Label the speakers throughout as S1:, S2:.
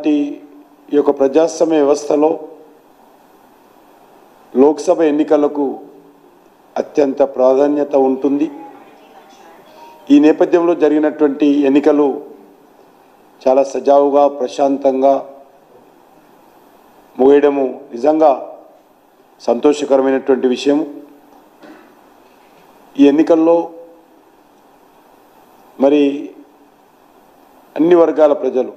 S1: అలాంటి ఈ యొక్క ప్రజాస్వామ్య వ్యవస్థలో లోక్సభ ఎన్నికలకు అత్యంత ప్రాధాన్యత ఉంటుంది. ఈ నేపథ్యంలో జరిగినటువంటి ఎన్నికలు చాలా సజావుగా ప్రశాంతంగా ముగియడము నిజంగా సంతోషకరమైనటువంటి విషయం. ఈ ఎన్నికల్లో మరి అన్ని వర్గాల ప్రజలు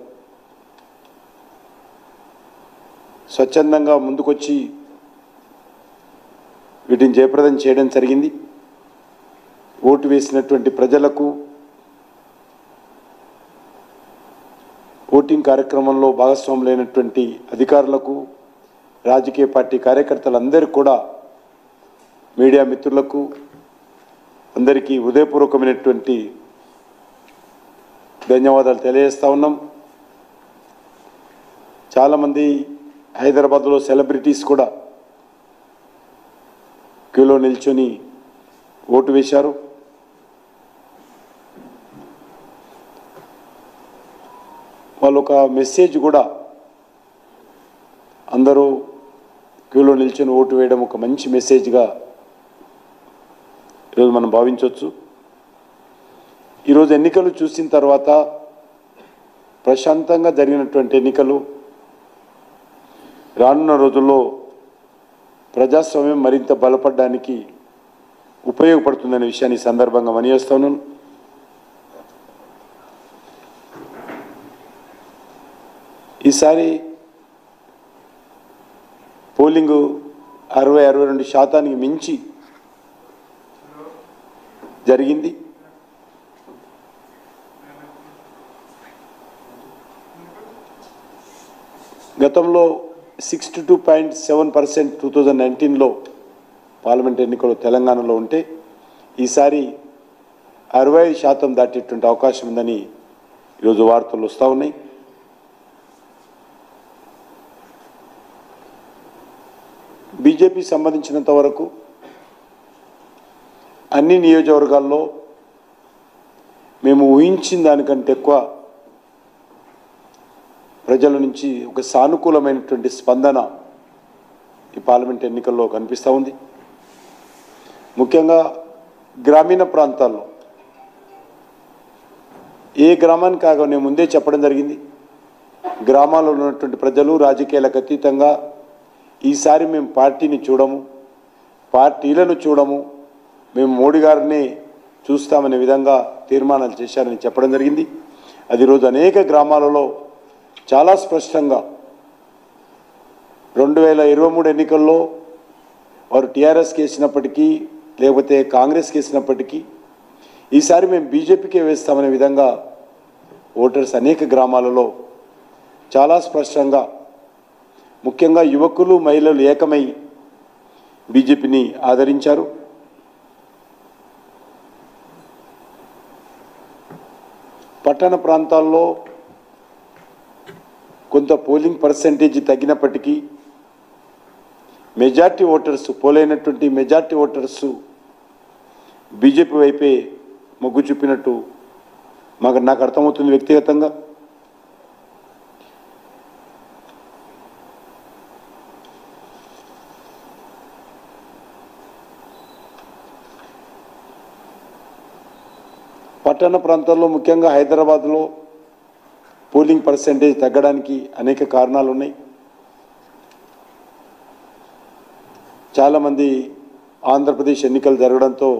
S1: స్వచ్ఛందంగా ముందుకొచ్చి వీటిని జయప్రదం చేయడం జరిగింది. ఓటు వేసినటువంటి ప్రజలకు, ఓటింగ్ కార్యక్రమంలో భాగస్వాములైనటువంటి అధికారులకు, రాజకీయ పార్టీ కార్యకర్తలందరికీ కూడా, మీడియా మిత్రులకు అందరికీ హృదయపూర్వకమైనటువంటి ధన్యవాదాలు తెలియజేస్తా ఉన్నాం. చాలామంది హైదరాబాద్లో సెలబ్రిటీస్ కూడా క్యూలో నిల్చొని ఓటు వేశారు. వాళ్ళు ఒక మెసేజ్ కూడా అందరూ క్యూలో నిల్చొని ఓటు వేయడం ఒక మంచి మెసేజ్గా ఈరోజు మనం భావించవచ్చు. ఈరోజు ఎన్నికలు చూసిన తర్వాత ప్రశాంతంగా జరిగినటువంటి ఎన్నికలు రానున్న రోజుల్లో ప్రజాస్వామ్యం మరింత బలపడడానికి ఉపయోగపడుతుందనే విషయాన్ని ఈ సందర్భంగా మనయేస్తున్నాను. ఈసారి పోలింగు 60-62% మించి జరిగింది. గతంలో 62.7% 2019లో పార్లమెంట్ ఎన్నికలు తెలంగాణలో ఉంటే ఈసారి 65% దాటేటువంటి అవకాశం ఉందని ఈరోజు వార్తలు వస్తూ ఉన్నాయి. బీజేపీ సంబంధించినంత వరకు అన్ని నియోజకవర్గాల్లో మేము ఊహించిన దానికంటే ఎక్కువ ప్రజల నుంచి ఒక సానుకూలమైనటువంటి స్పందన ఈ పార్లమెంట్ ఎన్నికల్లో కనిపిస్తూ ఉంది. ముఖ్యంగా గ్రామీణ ప్రాంతాల్లో ఏ గ్రామానికి కాగా నేను ముందే చెప్పడం జరిగింది. గ్రామాల్లో ఉన్నటువంటి ప్రజలు రాజకీయాలకు అతీతంగా ఈసారి మేము పార్టీని చూడము, పార్టీలను చూడము, మేము మోడీ గారిని చూస్తామనే విధంగా తీర్మానాలు చేశారని చెప్పడం జరిగింది. అది ఈరోజు అనేక గ్రామాలలో చాలా స్పష్టంగా 2023 ఎన్నికల్లో వారు టీఆర్ఎస్కి వేసినప్పటికీ లేకపోతే కాంగ్రెస్కి వేసినప్పటికీ ఈసారి మేము బీజేపీకే వేస్తామనే విధంగా ఓటర్స్ అనేక గ్రామాలలో చాలా స్పష్టంగా, ముఖ్యంగా యువకులు మహిళలు ఏకమై బీజేపీని ఆదరించారు. పట్టణ ప్రాంతాల్లో కొంత పోలింగ్ పర్సెంటేజ్ తగ్గినప్పటికీ మెజార్టీ ఓటర్స్, పోలైనటువంటి మెజార్టీ ఓటర్స్ బీజేపీ వైపే మొగ్గు చూపినట్టు నాకు అర్థమవుతుంది వ్యక్తిగతంగా. పట్టణ ప్రాంతాల్లో ముఖ్యంగా హైదరాబాద్లో పోలింగ్ పర్సెంటేజ్ తగ్గడానికి అనేక కారణాలు ఉన్నాయి. చాలామంది ఆంధ్రప్రదేశ్ ఎన్నికలు జరగడంతో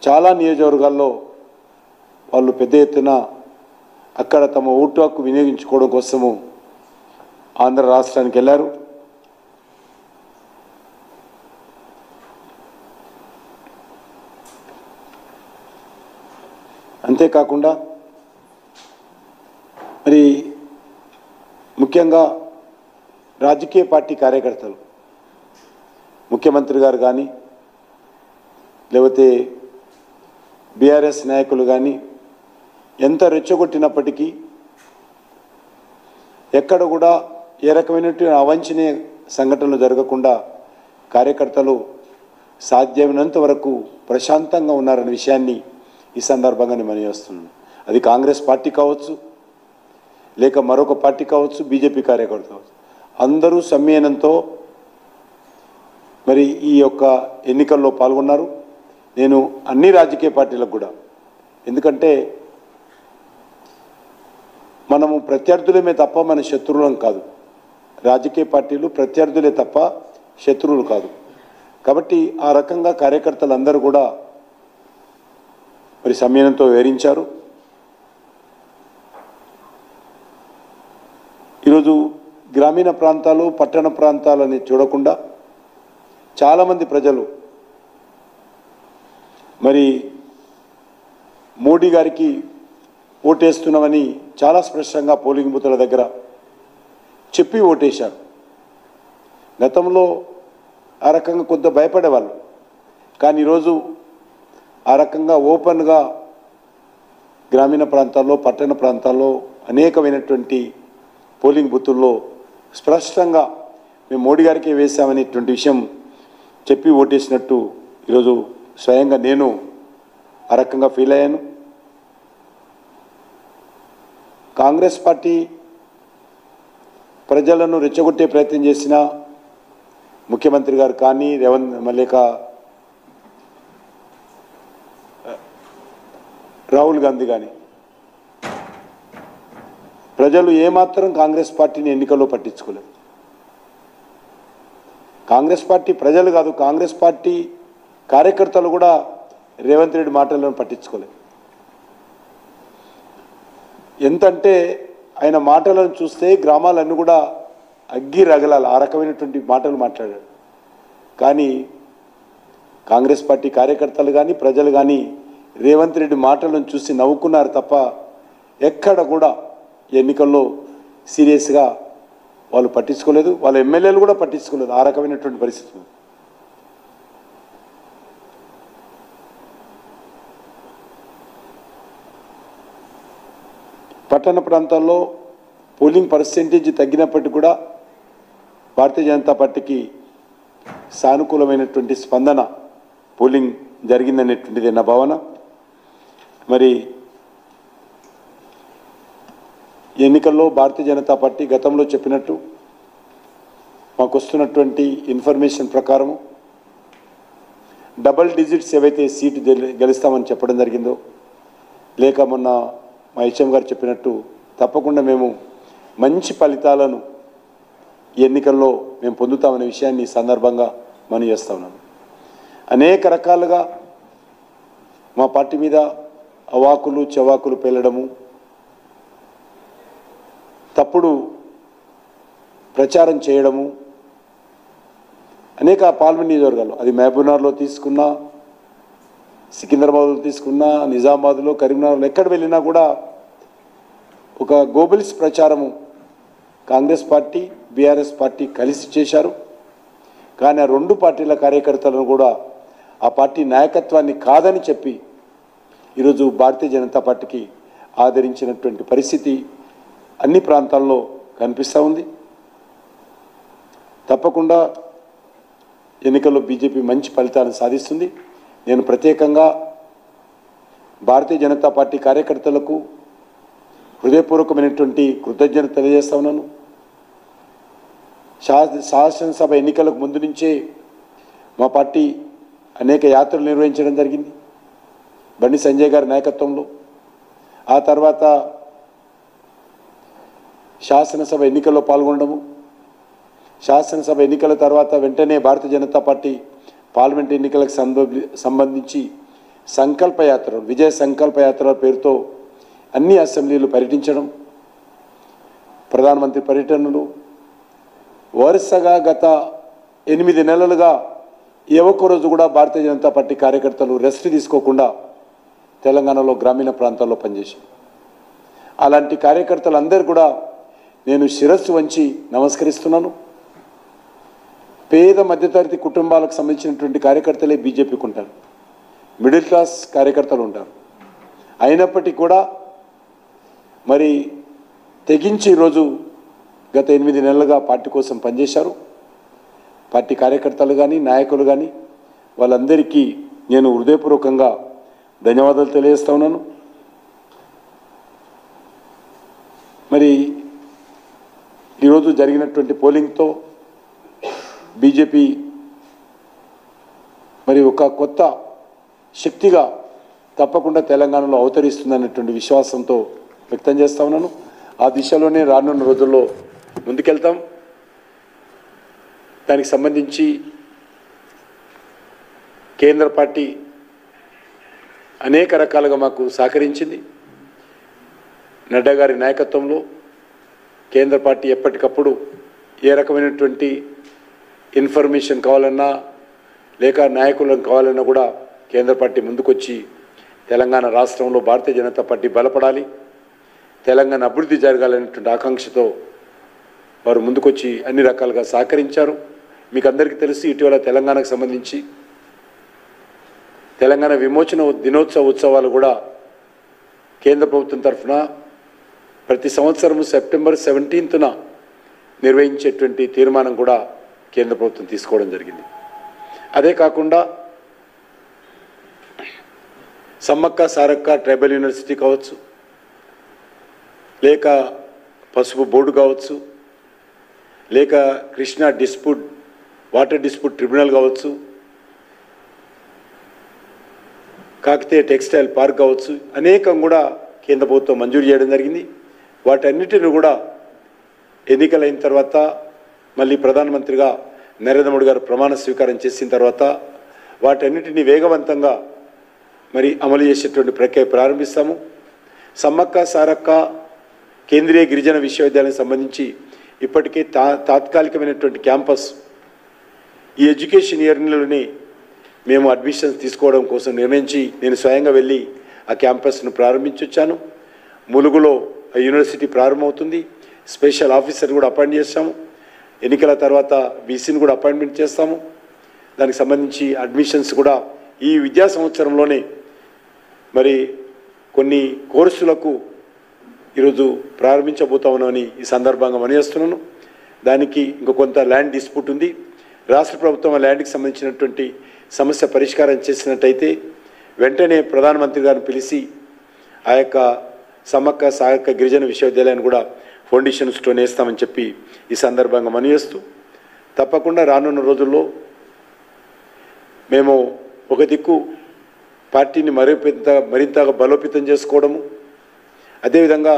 S1: చాలా నియోజకవర్గాల్లో వాళ్ళు పెద్ద ఎత్తున అక్కడ తమ ఓటు హక్కు వినియోగించుకోవడం కోసము ఆంధ్ర రాష్ట్రానికి వెళ్ళారు. అంతేకాకుండా మరి ముఖ్యంగా రాజకీయ పార్టీ కార్యకర్తలు, ముఖ్యమంత్రి గారు కానీ లేకపోతే బీఆర్ఎస్ నాయకులు కానీ ఎంత రెచ్చగొట్టినప్పటికీ ఎక్కడ కూడా ఏ రకమైనటువంటి అవాంఛనీయ సంఘటనలు జరగకుండా కార్యకర్తలు సాధ్యమైనంత వరకు ప్రశాంతంగా ఉన్నారనే విషయాన్ని ఈ సందర్భంగా నేను మనవి చేస్తున్నాను. అది కాంగ్రెస్ పార్టీ కావచ్చు, లేక మరొక పార్టీ కావచ్చు, బీజేపీ కార్యకర్త కావచ్చు, అందరూ సమ్మేళనంతో మరి ఈ యొక్క ఎన్నికల్లో పాల్గొన్నారు. నేను అన్ని రాజకీయ పార్టీలకు కూడా, ఎందుకంటే మనము ప్రత్యర్థులమే తప్ప మన శత్రువులం కాదు. రాజకీయ పార్టీలు ప్రత్యర్థులే తప్ప శత్రువులు కాదు. కాబట్టి ఆ రకంగా కార్యకర్తలందరూ కూడా మరి సమ్మేళనంతో వివరించారు. ఈరోజు గ్రామీణ ప్రాంతాలు, పట్టణ ప్రాంతాలని చూడకుండా చాలామంది ప్రజలు మరి మోడీ గారికి ఓటేస్తున్నామని చాలా స్పష్టంగా పోలింగ్ బూతుల దగ్గర చెప్పి ఓటేశారు. గతంలో ఆ రకంగా కొంత భయపడేవాళ్ళు, కానీ ఈరోజు ఆ రకంగా ఓపెన్గా గ్రామీణ ప్రాంతాల్లో, పట్టణ ప్రాంతాల్లో అనేకమైనటువంటి పోలింగ్ బూతుల్లో స్పష్టంగా మేము మోడీ గారికి వేశామనేటువంటి విషయం చెప్పి ఓటేసినట్టు ఈరోజు స్వయంగా నేను ఆ రకంగా ఫీల్ అయ్యాను. కాంగ్రెస్ పార్టీ ప్రజలను రెచ్చగొట్టే ప్రయత్నం చేసిన ముఖ్యమంత్రి గారు కానీ, లేక రాహుల్ గాంధీ కానీ, ప్రజలు ఏమాత్రం కాంగ్రెస్ పార్టీని ఎన్నికల్లో పట్టించుకోలేదు. కాంగ్రెస్ పార్టీ ప్రజలు కాదు, కాంగ్రెస్ పార్టీ కార్యకర్తలు కూడా రేవంత్ రెడ్డి మాటలను పట్టించుకోలేదు. ఎంతంటే ఆయన మాటలను చూస్తే గ్రామాలన్నీ కూడా అగ్గి రగలాలి, ఆ రకమైనటువంటి మాటలు మాట్లాడాడు. కానీ కాంగ్రెస్ పార్టీ కార్యకర్తలు కానీ, ప్రజలు కానీ రేవంత్ రెడ్డి మాటలను చూసి నవ్వుకున్నారు తప్ప ఎక్కడ కూడా ఎన్నికల్లో సీరియస్గా వాళ్ళు పట్టించుకోలేదు. వాళ్ళ ఎమ్మెల్యేలు కూడా పట్టించుకోలేదు. ఆ రకమైనటువంటి పరిస్థితి. పట్టణ ప్రాంతాల్లో పోలింగ్ పర్సెంటేజ్ తగ్గినప్పటికీ కూడా భారతీయ జనతా పార్టీకి సానుకూలమైనటువంటి స్పందన పోలింగ్ జరిగిందనేటువంటిది నా భావన. మరి ఎన్నికల్లో భారతీయ జనతా పార్టీ గతంలో చెప్పినట్టు మాకు వస్తున్నటువంటి ఇన్ఫర్మేషన్ ప్రకారము డబల్ డిజిట్స్ ఏవైతే సీటు గెలుస్తామని చెప్పడం జరిగిందో, లేక మొన్న మా హెచ్ఎం గారు చెప్పినట్టు తప్పకుండా మేము మంచి ఫలితాలను ఈ ఎన్నికల్లో మేము పొందుతామనే విషయాన్ని ఈ సందర్భంగా మనం చేస్తూ ఉన్నాను. అనేక రకాలుగా మా పార్టీ మీద అవాకులు చెవాకులు పేలడము, తప్పుడు ప్రచారం చేయడము, అనేక పార్లమెంట్ నియోజకవర్గాలు, అది మహబూబ్నగర్లో తీసుకున్నా, సికింద్రాబాద్లో తీసుకున్నా, నిజామాబాద్లో, కరీంనగర్లో ఎక్కడ వెళ్ళినా కూడా ఒక గోబెల్స్ ప్రచారము కాంగ్రెస్ పార్టీ, బీఆర్ఎస్ పార్టీ కలిసి చేశారు. కానీ ఆ రెండు పార్టీల కార్యకర్తలను కూడా ఆ పార్టీ నాయకత్వాన్ని కాదని చెప్పి ఈరోజు భారతీయ జనతా పార్టీకి ఆదరించినటువంటి పరిస్థితి అన్ని ప్రాంతాల్లో కనిపిస్తూ ఉంది. తప్పకుండా ఎన్నికల్లో బీజేపీ మంచి ఫలితాలను సాధిస్తుంది. నేను ప్రత్యేకంగా భారతీయ జనతా పార్టీ కార్యకర్తలకు హృదయపూర్వకమైనటువంటి కృతజ్ఞత తెలియజేస్తా ఉన్నాను. శాసనసభ ఎన్నికలకు ముందు నుంచే మా పార్టీ అనేక యాత్రలు నిర్వహించడం జరిగింది బండి సంజయ్ గారి నాయకత్వంలో. ఆ తర్వాత శాసనసభ ఎన్నికల్లో పాల్గొనడము, శాసనసభ ఎన్నికల తర్వాత వెంటనే భారతీయ జనతా పార్టీ పార్లమెంట్ ఎన్నికలకు సంబంధించి సంకల్పయాత్ర, విజయ సంకల్పయాత్ర పేరుతో అన్ని అసెంబ్లీలు పర్యటించడం, ప్రధానమంత్రి పర్యటనలు, వరుసగా గత 8 నెలలుగా ఏ ఒక్క రోజు కూడా భారతీయ జనతా పార్టీ కార్యకర్తలు రెస్ట్ తీసుకోకుండా తెలంగాణలో గ్రామీణ ప్రాంతాల్లో పనిచేశారు. అలాంటి కార్యకర్తలందరూ కూడా నేను శిరస్సు వంచి నమస్కరిస్తున్నాను. పేద మధ్యతరగతి కుటుంబాలకు సంబంధించినటువంటి కార్యకర్తలే బీజేపీకి ఉంటారు, మిడిల్ క్లాస్ కార్యకర్తలు ఉంటారు. అయినప్పటికీ కూడా మరి తెగించి ఈరోజు గత 8 నెలలుగా పార్టీ కోసం పనిచేశారు. పార్టీ కార్యకర్తలు కానీ, నాయకులు కానీ, వాళ్ళందరికీ నేను హృదయపూర్వకంగా ధన్యవాదాలు తెలియజేస్తా ఉన్నాను. మరి ఈరోజు జరిగినటువంటి పోలింగ్తో బీజేపీ మరి ఒక కొత్త శక్తిగా తప్పకుండా తెలంగాణలో అవతరిస్తుందనేటువంటి విశ్వాసంతో వ్యక్తం చేస్తా ఉన్నాను. ఆ దిశలోనే రానున్న రోజుల్లో ముందుకెళ్తాం. దానికి సంబంధించి కేంద్ర పార్టీ అనేక రకాలుగా మాకు సహకరించింది. నడ్డా గారి నాయకత్వంలో కేంద్ర పార్టీ ఎప్పటికప్పుడు ఏ రకమైనటువంటి ఇన్ఫర్మేషన్ కావాలన్నా లేక నాయకులను కావాలన్నా కూడా కేంద్ర పార్టీ ముందుకొచ్చి తెలంగాణ రాష్ట్రంలో భారతీయ జనతా పార్టీ బలపడాలి, తెలంగాణ అభివృద్ధి జరగాలనేటువంటి ఆకాంక్షతో వారు ముందుకొచ్చి అన్ని రకాలుగా సహకరించారు. మీకు అందరికీ తెలిసి ఇటీవల తెలంగాణకు సంబంధించి తెలంగాణ విమోచన దినోత్సవ ఉత్సవాలు కూడా కేంద్ర ప్రభుత్వం తరఫున ప్రతి సంవత్సరం సెప్టెంబర్ 17న నిర్వహించేటువంటి తీర్మానం కూడా కేంద్ర ప్రభుత్వం తీసుకోవడం జరిగింది. అదే కాకుండా సమ్మక్క సారక్క ట్రైబల్ యూనివర్సిటీ కావచ్చు, లేక పసుపు బోర్డు కావచ్చు, లేక కృష్ణా వాటర్ డిస్ప్యూట్ ట్రిబ్యునల్ కావచ్చు, కాకతీయ టెక్స్టైల్ పార్క్ కావచ్చు, అనేకం కూడా కేంద్ర ప్రభుత్వం మంజూరు చేయడం జరిగింది. వాటన్నిటిని కూడా ఎన్నికలైన తర్వాత మళ్ళీ ప్రధానమంత్రిగా నరేంద్ర మోడీ గారు ప్రమాణ స్వీకారం చేసిన తర్వాత వాటన్నిటిని వేగవంతంగా మరి అమలు చేసేటువంటి ప్రక్రియ ప్రారంభిస్తాము. సమ్మక్క సారక్క కేంద్రీయ గిరిజన విశ్వవిద్యాలయానికి సంబంధించి ఇప్పటికే తాత్కాలికమైనటువంటి క్యాంపస్ ఈ ఎడ్యుకేషన్ ఇయర్లోనే మేము అడ్మిషన్స్ తీసుకోవడం కోసం నిర్ణయించి నేను స్వయంగా వెళ్ళి ఆ క్యాంపస్ను ప్రారంభించొచ్చాను. ములుగులో ఆ యూనివర్సిటీ ప్రారంభమవుతుంది. స్పెషల్ ఆఫీసర్ కూడా అపాయింట్ చేస్తాము. ఎన్నికల తర్వాత వీసీని కూడా అపాయింట్మెంట్ చేస్తాము. దానికి సంబంధించి అడ్మిషన్స్ కూడా ఈ విద్యా సంవత్సరంలోనే మరి కొన్ని కోర్సులకు ఈరోజు ప్రారంభించబోతా ఉన్నామని ఈ సందర్భంగా మనయేస్తున్నాను. దానికి ఇంకో కొంత ల్యాండ్ డిస్ప్యూట్ ఉంది. రాష్ట్ర ప్రభుత్వం ఆ ల్యాండ్కి సంబంధించినటువంటి సమస్య పరిష్కారం చేసినట్టయితే వెంటనే ప్రధానమంత్రి గారిని పిలిచి ఆ యొక్క సమ్మక్క సారక్క గిరిజన విశ్వవిద్యాలయాన్ని కూడా ఫౌండేషన్ స్టోన్ వేస్తామని చెప్పి ఈ సందర్భంగా మనయేస్తూ తప్పకుండా రానున్న రోజుల్లో మేము ఒక దిక్కు పార్టీని మరింతగా బలోపేతం చేసుకోవడము, అదేవిధంగా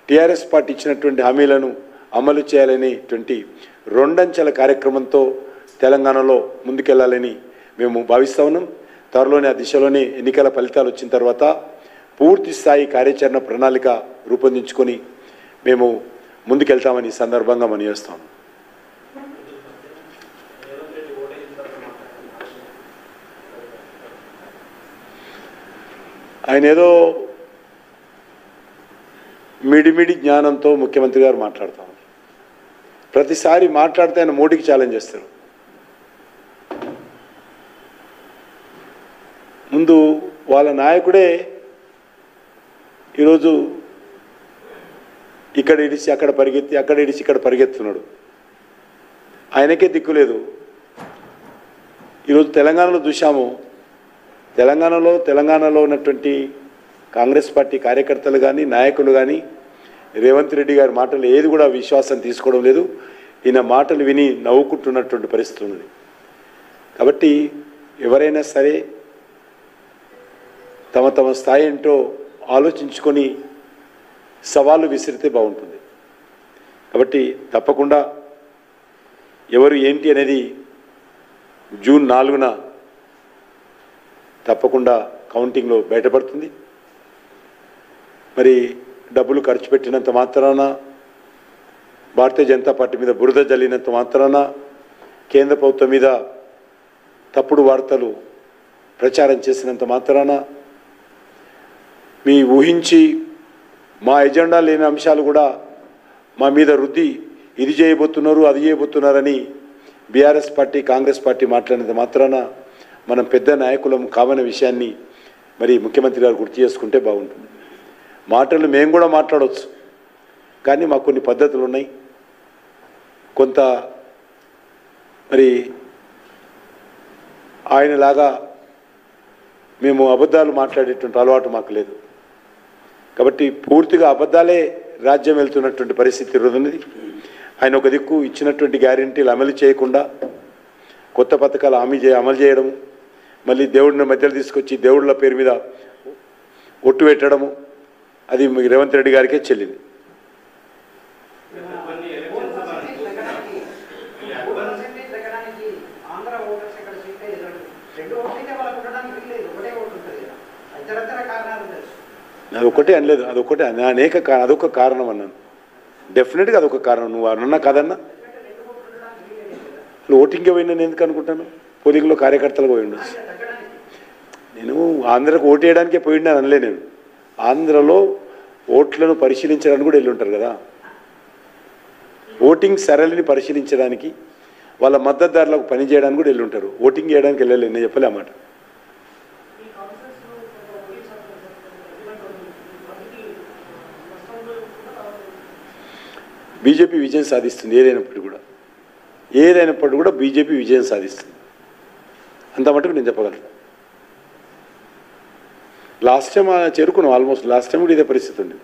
S1: టీఆర్ఎస్ పార్టీ ఇచ్చినటువంటి హామీలను అమలు చేయాలనేటువంటి రెండంచెల కార్యక్రమంతో తెలంగాణలో ముందుకెళ్లాలని మేము భావిస్తా ఉన్నాం. త్వరలోనే ఆ దిశలోనే ఎన్నికల ఫలితాలు వచ్చిన తర్వాత పూర్తి స్థాయి కార్యాచరణ ప్రణాళిక రూపొందించుకొని మేము ముందుకెళ్తామని సందర్భంగా మనం చేస్తాం. ఆయన ఏదో మిడిమిడి జ్ఞానంతో ముఖ్యమంత్రి గారు మాట్లాడతాం. ప్రతిసారి మాట్లాడితే ఆయన మోడీకి ఛాలెంజ్ చేస్తారు. ముందు వాళ్ళ నాయకుడే ఈరోజు ఇక్కడ ఇడిచి అక్కడ పరిగెత్తి, అక్కడ ఇడిచి ఇక్కడ పరిగెత్తున్నాడు. ఆయనకే దిక్కులేదు. ఈరోజు తెలంగాణలో చూశాము. తెలంగాణలో ఉన్నటువంటి కాంగ్రెస్ పార్టీ కార్యకర్తలు కానీ నాయకులు కానీ రేవంత్ రెడ్డి గారి మాటలు ఏది కూడా విశ్వాసం తీసుకోవడం లేదు. ఈయన మాటలు విని నవ్వుకుంటున్నటువంటి పరిస్థితి ఉన్నది. కాబట్టి ఎవరైనా సరే తమ స్థాయి ఏంటో ఆలోచించుకొని సవాళ్ళు విసిరితే బాగుంటుంది. కాబట్టి తప్పకుండా ఎవరు ఏంటి అనేది జూన్ 4న తప్పకుండా కౌంటింగ్లో బయటపడుతుంది. మరి డబ్బులు ఖర్చు పెట్టినంత మాత్రాన, భారతీయ జనతా పార్టీ మీద బురద జల్లినంత మాత్రాన, కేంద్ర ప్రభుత్వం మీద తప్పుడు వార్తలు ప్రచారం చేసినంత మాత్రాన, మీ ఊహించి మా ఎజెండా లేని అంశాలు కూడా మా మీద రుద్ది ఇది చేయబోతున్నారు అది చేయబోతున్నారని బీఆర్ఎస్ పార్టీ కాంగ్రెస్ పార్టీ మాట్లాడినంత మాత్రాన మనం పెద్ద నాయకులం కావని విషయాన్ని మరి ముఖ్యమంత్రి గారు గుర్తు చేసుకుంటే బాగుంటుంది. మాటలు మేము కూడా మాట్లాడవచ్చు, కానీ మాకు కొన్ని పద్ధతులు ఉన్నాయి. కొంత మరి ఆయనలాగా మేము అబద్ధాలు మాట్లాడేటువంటి అలవాటు మాకు లేదు. కాబట్టి పూర్తిగా అబద్ధాలే రాజ్యం వెళ్తున్నటువంటి పరిస్థితి ఉన్నది. ఆయన ఒక దిక్కు ఇచ్చినటువంటి గ్యారెంటీలు అమలు చేయకుండా కొత్త పథకాలు అమలు చేయడము, మళ్ళీ దేవుడిని మధ్యలో తీసుకొచ్చి దేవుళ్ళ పేరు మీద ఒట్టు పెట్టడము, అది రేవంత్ రెడ్డి గారికే చెల్లింది. అదొకటే అనలేదు, అదొకటే అనేక అదొక కారణం అన్నాను. డెఫినెట్గా అదొక కారణం. నువ్వు అన్నా కాదన్నా ఓటింగ్కే పోయినా నేను ఎందుకు అనుకుంటాను? పోలింగ్లో కార్యకర్తలు పోయి ఉండొచ్చు. నేను ఆంధ్రకు ఓటు వేయడానికే పోయిండా అనలే. నేను ఆంధ్రలో ఓట్లను పరిశీలించడానికి కూడా వెళ్ళి ఉంటారు కదా, ఓటింగ్ సరళిని పరిశీలించడానికి వాళ్ళ మద్దతుదారులకు పనిచేయడానికి కూడా వెళ్ళి ఉంటారు. ఓటింగ్ చేయడానికి వెళ్ళలేదు, నేను చెప్పలే అన్నమాట. బీజేపీ విజయం సాధిస్తుంది. ఏదైనప్పటికీ కూడా బీజేపీ విజయం సాధిస్తుంది. అంత మటుకు నేను చెప్పగలను. లాస్ట్ టైం చేరుకున్నాం, ఆల్మోస్ట్ లాస్ట్ టైం కూడా ఇదే పరిస్థితి ఉంది.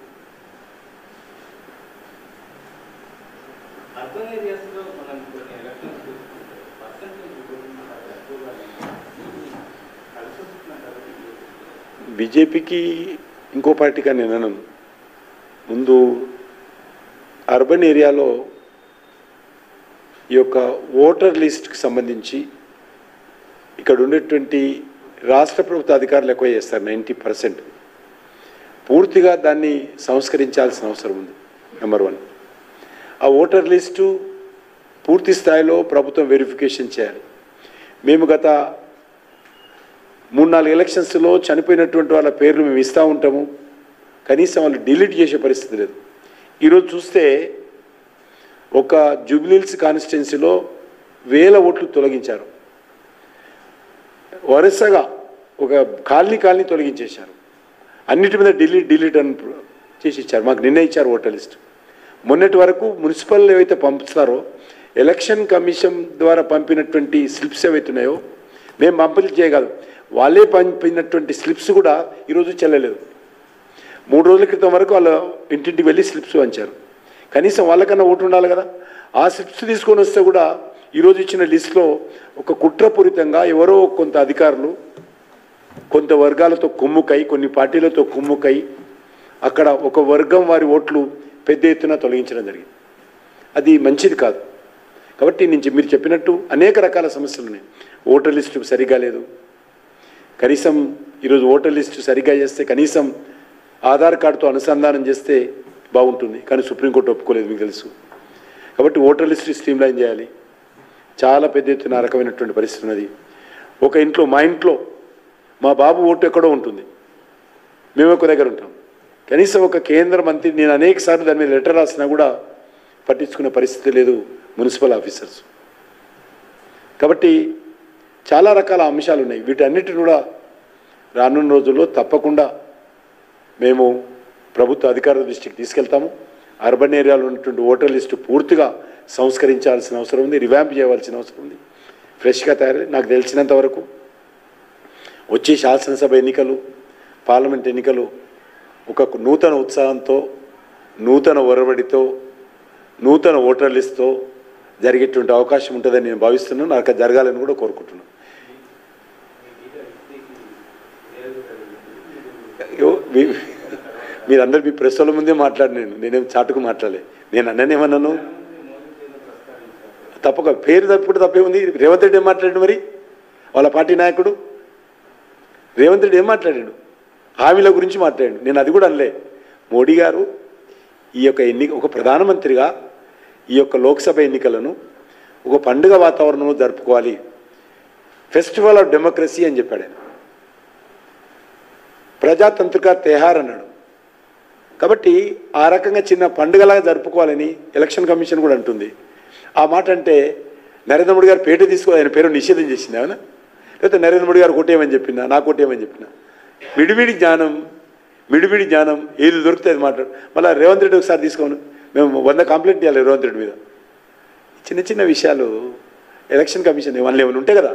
S1: బీజేపీకి ఇంకో పార్టీగా నేను అనను. ముందు అర్బన్ ఏరియాలో ఈ యొక్క ఓటర్ లిస్ట్కి సంబంధించి ఇక్కడ ఉండేటువంటి రాష్ట్ర ప్రభుత్వ అధికారులు ఎక్కువ చేస్తారు. 90% పూర్తిగా దాన్ని సంస్కరించాల్సిన అవసరం ఉంది. నెంబర్ 1, ఆ ఓటర్ లిస్టు పూర్తి స్థాయిలో ప్రభుత్వం వెరిఫికేషన్ చేయాలి. మేము గత 3-4 ఎలక్షన్స్లో చనిపోయినటువంటి వాళ్ళ పేర్లు మేము ఇస్తూ ఉంటాము, కనీసం వాళ్ళు డిలీట్ చేసే పరిస్థితి లేదు. ఈరోజు చూస్తే ఒక జూబ్లీహిల్స్ కాన్స్టిట్యున్సీలో 1000 ఓట్లు తొలగించారు. వరుసగా ఒక కాలనీ తొలగించేశారు. అన్నిటి మీద డిలీట్ అని చేసి ఇచ్చారు. మాకు నిన్న ఇచ్చారు ఓటర్ లిస్ట్. మొన్నటి వరకు మున్సిపల్ ఏవైతే పంపుతారో ఎలక్షన్ కమిషన్ ద్వారా పంపినటువంటి స్లిప్స్ ఏవైతే ఉన్నాయో మేము పంపిణీ చేయగలం, వాళ్ళే పంపినటువంటి స్లిప్స్ కూడా ఈరోజు చెల్లలేదు. 3 రోజుల క్రితం వరకు వాళ్ళ ఇంటింటికి వెళ్ళి స్లిప్స్ పంచారు. కనీసం వాళ్ళకన్నా ఓటు ఉండాలి కదా. ఆ స్లిప్స్ తీసుకొని వస్తే కూడా ఈరోజు ఇచ్చిన లిస్టులో ఒక కుట్రపూరితంగా ఎవరో కొంత అధికారులు కొంత వర్గాలతో కుమ్ముకై, కొన్ని పార్టీలతో కుమ్ముకై అక్కడ ఒక వర్గం వారి ఓట్లు పెద్ద ఎత్తున తొలగించడం జరిగింది. అది మంచిది కాదు. కాబట్టి మీరు చెప్పినట్టు అనేక రకాల సమస్యలు ఉన్నాయి. ఓటర్ లిస్టు సరిగా లేదు. కనీసం ఈరోజు ఓటర్ లిస్టు సరిగ్గా చేస్తే కనీసం ఆధార్ కార్డుతో అనుసంధానం చేస్తే బాగుంటుంది, కానీ సుప్రీంకోర్టు ఒప్పుకోలేదు, మీకు తెలుసు. కాబట్టి ఓటర్ లిస్టు స్ట్రీమ్లైన్ చేయాలి. చాలా పెద్ద ఎత్తున రకమైనటువంటి పరిస్థితి ఉన్నది. ఒక ఇంట్లో, మా ఇంట్లో మా బాబు ఓటు ఎక్కడో ఉంటుంది, మేము ఒక దగ్గర ఉంటాం. కనీసం ఒక కేంద్ర మంత్రి, నేను అనేక సార్లు దాని మీద లెటర్ రాసినా కూడా పట్టించుకునే పరిస్థితి లేదు మున్సిపల్ ఆఫీసర్స్. కాబట్టి చాలా రకాల అంశాలు ఉన్నాయి. వీటన్నిటిని కూడా రానున్న రోజుల్లో తప్పకుండా మేము ప్రభుత్వ అధికారుల దృష్టికి తీసుకెళ్తాము. అర్బన్ ఏరియాలో ఉన్నటువంటి ఓటర్ లిస్టు పూర్తిగా సంస్కరించాల్సిన అవసరం ఉంది, రివ్యాంప్ చేయవలసిన అవసరం ఉంది, ఫ్రెష్గా తయారై. నాకు తెలిసినంత వరకు వచ్చే శాసనసభ ఎన్నికలు, పార్లమెంట్ ఎన్నికలు ఒక నూతన ఉత్సాహంతో, నూతన ఒరవడితో, నూతన ఓటర్ లిస్టుతో జరిగేటువంటి అవకాశం ఉంటుందని నేను భావిస్తున్నాను. నాకు జరగాలని కూడా కోరుకుంటున్నాను. మీరందరూ మీ ప్రెస్ వాళ్ళ ముందే మాట్లాడినాను, నేనేం చాటుకు మాట్లాడలే. నేను అన్ననేమన్నాను? తప్పక పేరు తప్పుడు తప్పే ఉంది. రేవంత్ రెడ్డి ఏం మాట్లాడాడు? మరి వాళ్ళ పార్టీ నాయకుడు రేవంత్ రెడ్డి ఏం మాట్లాడాడు? హామీల గురించి మాట్లాడాడు. నేను అది కూడా అనలే. మోడీ గారు ఈ యొక్క ఒక ప్రధానమంత్రిగా ఈ యొక్క లోక్సభ ఎన్నికలను ఒక పండుగ వాతావరణంలో జరుపుకోవాలి, ఫెస్టివల్ ఆఫ్ డెమోక్రసీ అని చెప్పాడు ఆయన. ప్రజాతంత్రిక తెహార్ అన్నాడు. కాబట్టి ఆ రకంగా చిన్న పండుగలాగా జరుపుకోవాలని ఎలక్షన్ కమిషన్ కూడా అంటుంది. ఆ మాట అంటే నరేంద్ర మోడీ గారు పేట తీసుకోవాలి, ఆయన పేరు నిషేధం చేసింది ఏమన్నా? లేకపోతే నరేంద్ర మోడీ గారు కొట్టేయమని చెప్పినా, నాకు కొట్టేయమని చెప్పినా? మిడిమిడి జ్ఞానం ఏది దొరికితే అది మాట్లాడు. మళ్ళీ రేవంత్ రెడ్డి ఒకసారి తీసుకోను, మేము 100 కంప్లైంట్ చేయాలి రేవంత్ రెడ్డి మీద. చిన్న చిన్న విషయాలు ఎలక్షన్ కమిషన్ వాళ్ళు ఏమైనా ఉంటే కదా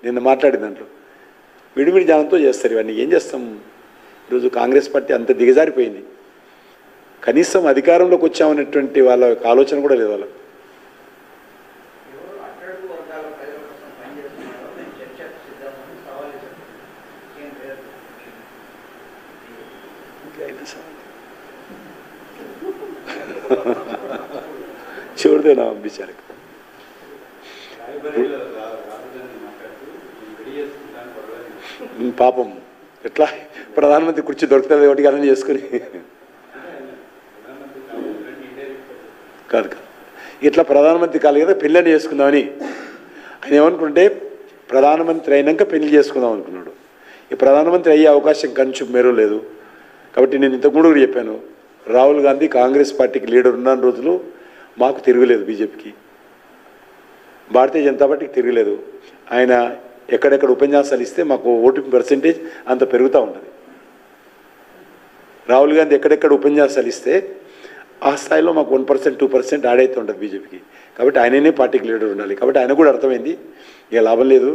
S1: నిన్న మాట్లాడిన దాంట్లో మిడిమిడి జ్ఞానంతో చేస్తారు. ఇవన్నీ ఏం చేస్తాం? ఈరోజు కాంగ్రెస్ పార్టీ అంత దిగజారిపోయింది. కనీసం అధికారంలోకి వచ్చామనేటువంటి వాళ్ళ యొక్క ఆలోచన కూడా లేదు వాళ్ళకు. చూడదేనా బిచారికి పాపం ఎట్లా ప్రధానమంత్రి కుర్చీ దొరుకుతుంది ఒకటి అన్నీ చేసుకుని కాదు ఇట్లా ప్రధానమంత్రి కాదు కదా పెళ్ళని చేసుకుందామని ఆయన ఏమనుకుంటే ప్రధానమంత్రి అయినాక పెళ్లి చేసుకుందాం అనుకున్నాడు. ఈ ప్రధానమంత్రి అయ్యే అవకాశం కంచు మేరు లేదు. కాబట్టి నేను ఇంతకుముందు కూడా చెప్పాను, రాహుల్ గాంధీ కాంగ్రెస్ పార్టీకి లీడర్ ఉన్న రోజులు మాకు తిరగలేదు, బీజేపీకి భారతీయ జనతా పార్టీకి తిరగలేదు. ఆయన ఎక్కడెక్కడ ఉపన్యాసాలు ఇస్తే మాకు ఓటింగ్ పర్సెంటేజ్ అంత పెరుగుతూ ఉంటుంది. రాహుల్ గాంధీ ఎక్కడెక్కడ ఉపన్యాసాలు ఇస్తే ఆ స్థాయిలో మాకు 1% 2% యాడ్ అవుతూ ఉంటుంది బీజేపీకి. కాబట్టి ఆయననే పార్టీకి లీడర్ ఉండాలి. కాబట్టి ఆయన కూడా అర్థమైంది ఇక లాభం లేదు,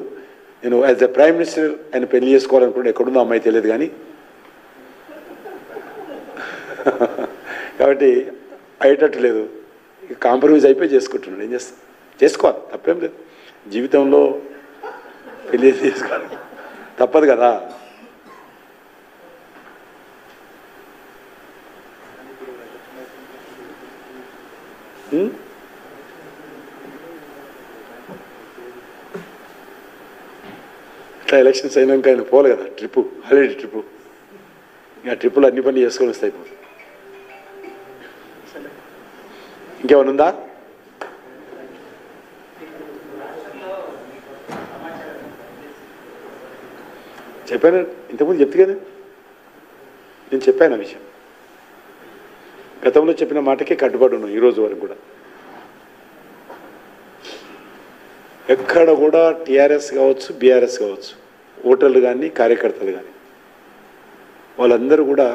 S1: నేను యాజ్ ఎ ప్రైమ్ మినిస్టర్ ఆయన పెళ్లి చేసుకోవాలనుకుంటే ఎక్కడున్నా అమ్మాయి తెలియదు కానీ కాబట్టి అయ్యేటట్టు లేదు, కాంప్రమైజ్ అయిపోయి చేసుకుంటున్నాడు. ఏం చేస్తాం, చేసుకోవాలి, తప్పేం లేదు. జీవితంలో పెళ్లి చేసుకోవాలి, తప్పదు కదా. ఇట్లా ఎలక్షన్స్ అయినాక ఆయన పోలే కదా ట్రిప్పు, హాలిడే ట్రిప్పు. ఇంకా ట్రిప్పులు అన్ని పనులు చేసుకొని వస్తాయి. ఇప్పుడు ఇంకేమైనా ఉందా? చెప్పాను ఇంతకుముందు, చెప్తే కదా నేను చెప్పాను ఆ విషయం. గతంలో చెప్పిన మాటకే కట్టుబడి ఉన్నాం ఈరోజు వరకు కూడా. ఎక్కడ కూడా టీఆర్ఎస్ కావచ్చు, బీఆర్ఎస్ కావచ్చు, ఓటర్లు కానీ కార్యకర్తలు కానీ వాళ్ళందరూ కూడా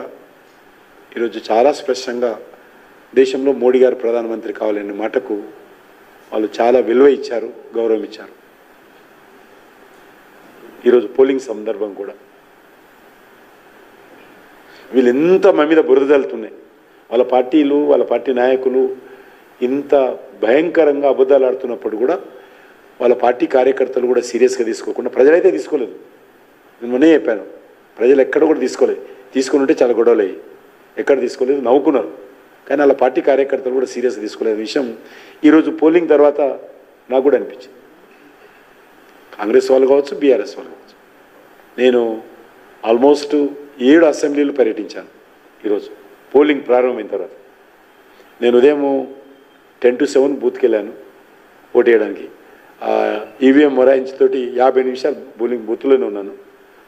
S1: ఈరోజు చాలా స్పష్టంగా దేశంలో మోడీ గారు ప్రధానమంత్రి కావాలనే మాటకు వాళ్ళు చాలా విలువ ఇచ్చారు, గౌరవం ఇచ్చారు. ఈరోజు పోలింగ్ సందర్భం కూడా వీళ్ళు ఎంత మా మీద బురద జల్లుతున్నాయి, వాళ్ళ పార్టీలు వాళ్ళ పార్టీ నాయకులు ఇంత భయంకరంగా అబద్ధాలు ఆడుతున్నప్పుడు కూడా వాళ్ళ పార్టీ కార్యకర్తలు కూడా సీరియస్గా తీసుకోకుండా, ప్రజలైతే తీసుకోలేదు. నేను మొన్నే చెప్పాను, ప్రజలు ఎక్కడ కూడా తీసుకోలేదు. తీసుకుని ఉంటే చాలా గొడవలు అయ్యి, ఎక్కడ తీసుకోలేదు, నవ్వుకున్నారు. కానీ వాళ్ళ పార్టీ కార్యకర్తలు కూడా సీరియస్గా తీసుకోలేదు విషయం ఈరోజు పోలింగ్ తర్వాత నాకు కూడా అనిపించింది. కాంగ్రెస్ వాళ్ళు కావచ్చు, బీఆర్ఎస్ వాళ్ళు కావచ్చు. నేను ఆల్మోస్ట్ 7 అసెంబ్లీలు పర్యటించాను ఈరోజు పోలింగ్ ప్రారంభమైన తర్వాత. నేను ఉదయం 10 to 7 బూత్కి వెళ్ళాను ఓటు వేయడానికి. ఈవీఎం మొరాయించుతోటి 50 నిమిషాలు పోలింగ్ బూత్లోనే ఉన్నాను.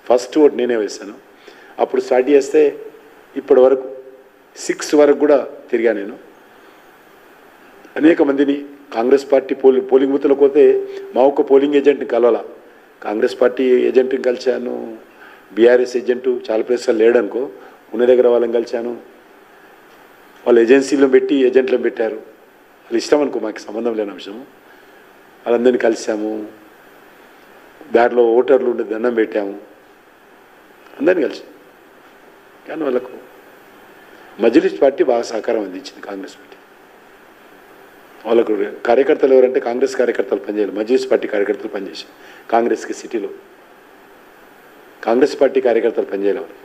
S1: ఫస్ట్ ఓటు నేనే వేశాను. అప్పుడు స్టార్ట్ చేస్తే ఇప్పటి వరకు 6 వరకు కూడా తిరిగా నేను. అనేక మందిని కాంగ్రెస్ పార్టీ పోలింగ్ బూత్లకు పోతే మా ఒక్క పోలింగ్ ఏజెంట్ని కలవాల, కాంగ్రెస్ పార్టీ ఏజెంట్ని కలిశాను, బీఆర్ఎస్ ఏజెంటు చాలా ప్లేస్లో లేడనుకో, ఉన్న దగ్గర వాళ్ళని కలిశాను. వాళ్ళు ఏజెన్సీలో పెట్టి ఏజెంట్లను పెట్టారు, వాళ్ళు ఇష్టం అనుకో, మాకు సంబంధం లేని అంశము. వాళ్ళందరినీ కలిసాము, దారిలో ఓటర్లు ఉండే దండం పెట్టాము, అందరినీ కలిసి. కానీ వాళ్ళకు మజ్లిస్ పార్టీ బాగా సహకారం అందించింది, కాంగ్రెస్ పార్టీ. వాళ్ళకు కార్యకర్తలు ఎవరంటే కాంగ్రెస్ కార్యకర్తలు పనిచేయాలి, మజ్లిస్ పార్టీ కార్యకర్తలు పనిచేసి కాంగ్రెస్కి సిటీలో కాంగ్రెస్ పార్టీ కార్యకర్తలు పనిచేయాలి.